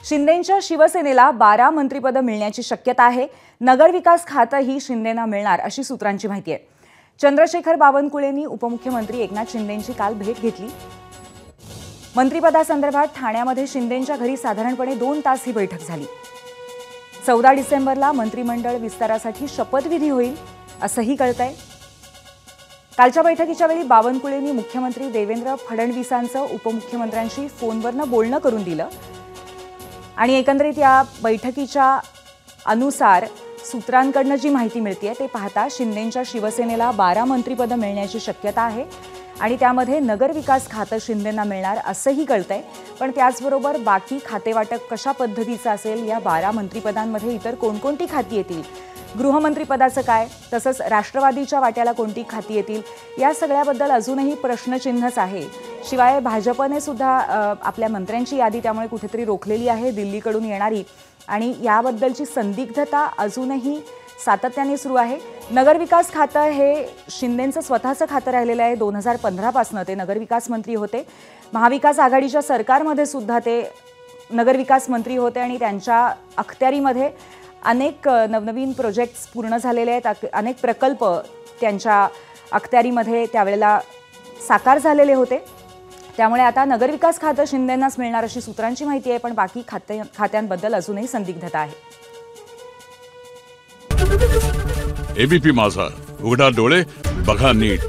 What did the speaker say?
शिंदेंच्या शिवसेनेला 12 मंत्रिपदं मिळण्याची शक्यता आहे। नगरविकास खातंही शिंदेंना मिळणार अशी सूत्रांची माहिती आहे। चंद्रशेखर बावनकुळेंनी उपमुख्यमंत्री एकनाथ शिंदेंची काल भेट घेतली। मंत्रिपदासंदर्भात ठाण्यामध्ये शिंदेंच्या घरी साधारणपणे 2 तास ही बैठक झाली। 14 डिसेंबरला मंत्रिमंडळ विस्तारासाठी शपथविधी होईल असंही कळतंय। कालच्या बैठकीच्या वेळी बावनकुळेंनी मुख्यमंत्री देवेंद्र फडणवीसांचं उपमुख्यमंत्र्यांशी फोनवरनं बोलणं करून दिलं आणि एकंदरीत या बैठकीच्या अनुसार सूत्रांकडून जी माहिती मिळते ते पाहता शिंदेंच्या शिवसेनेला 12 मंत्रिपदं मिळण्याची शक्यता आहे आणि त्यामध्ये नगरविकास खातं शिंदेंना मिळणार असंही कळतंय। पण त्याचबरोबर बाकी खातेवाटप कशा पद्धतीचं असेल, या 12 मंत्रिपदांमध्ये इतर कोणकोणती खाती येतील, गृहमंत्रीपदाचं काय, तसंच राष्ट्रवादीच्या वाट्याला कोणती खाती येतील, या सगळ्याबद्दल अजूनही प्रश्नचिन्हच आहे। शिवाय भाजपने सुद्धा आपल्या मंत्र्यांची यादी त्यामुळे कुठेतरी रोखलेली आहे दिल्लीकडून येणारी, आणि याबद्दलची संदिग्धता अजूनही सातत्याने सुरू आहे। नगरविकास खातं हे शिंदेंचं स्वतःचं खातं राहिलेलं आहे। 2015 पासून ते नगरविकास मंत्री होते। महाविकास आघाडीच्या सरकारमध्ये सुद्धा ते नगरविकास मंत्री होते आणि त्यांच्या अखत्यारीमध्ये अनेक नवनवीन प्रोजेक्ट्स पूर्ण झालेले आहेत। अनेक प्रकल्प त्यांच्या अखत्यारीमध्ये त्यावेळेला साकार झालेले होते। त्यामुळे आता नगरविकास खातं शिंदेंनाच मिळणार अशी सूत्रांची माहिती आहे, पण बाकी खात्यांबद्दल अजूनही संदिग्धता आहे। एबीपी माझा, उघडा डोळे बघा नीट।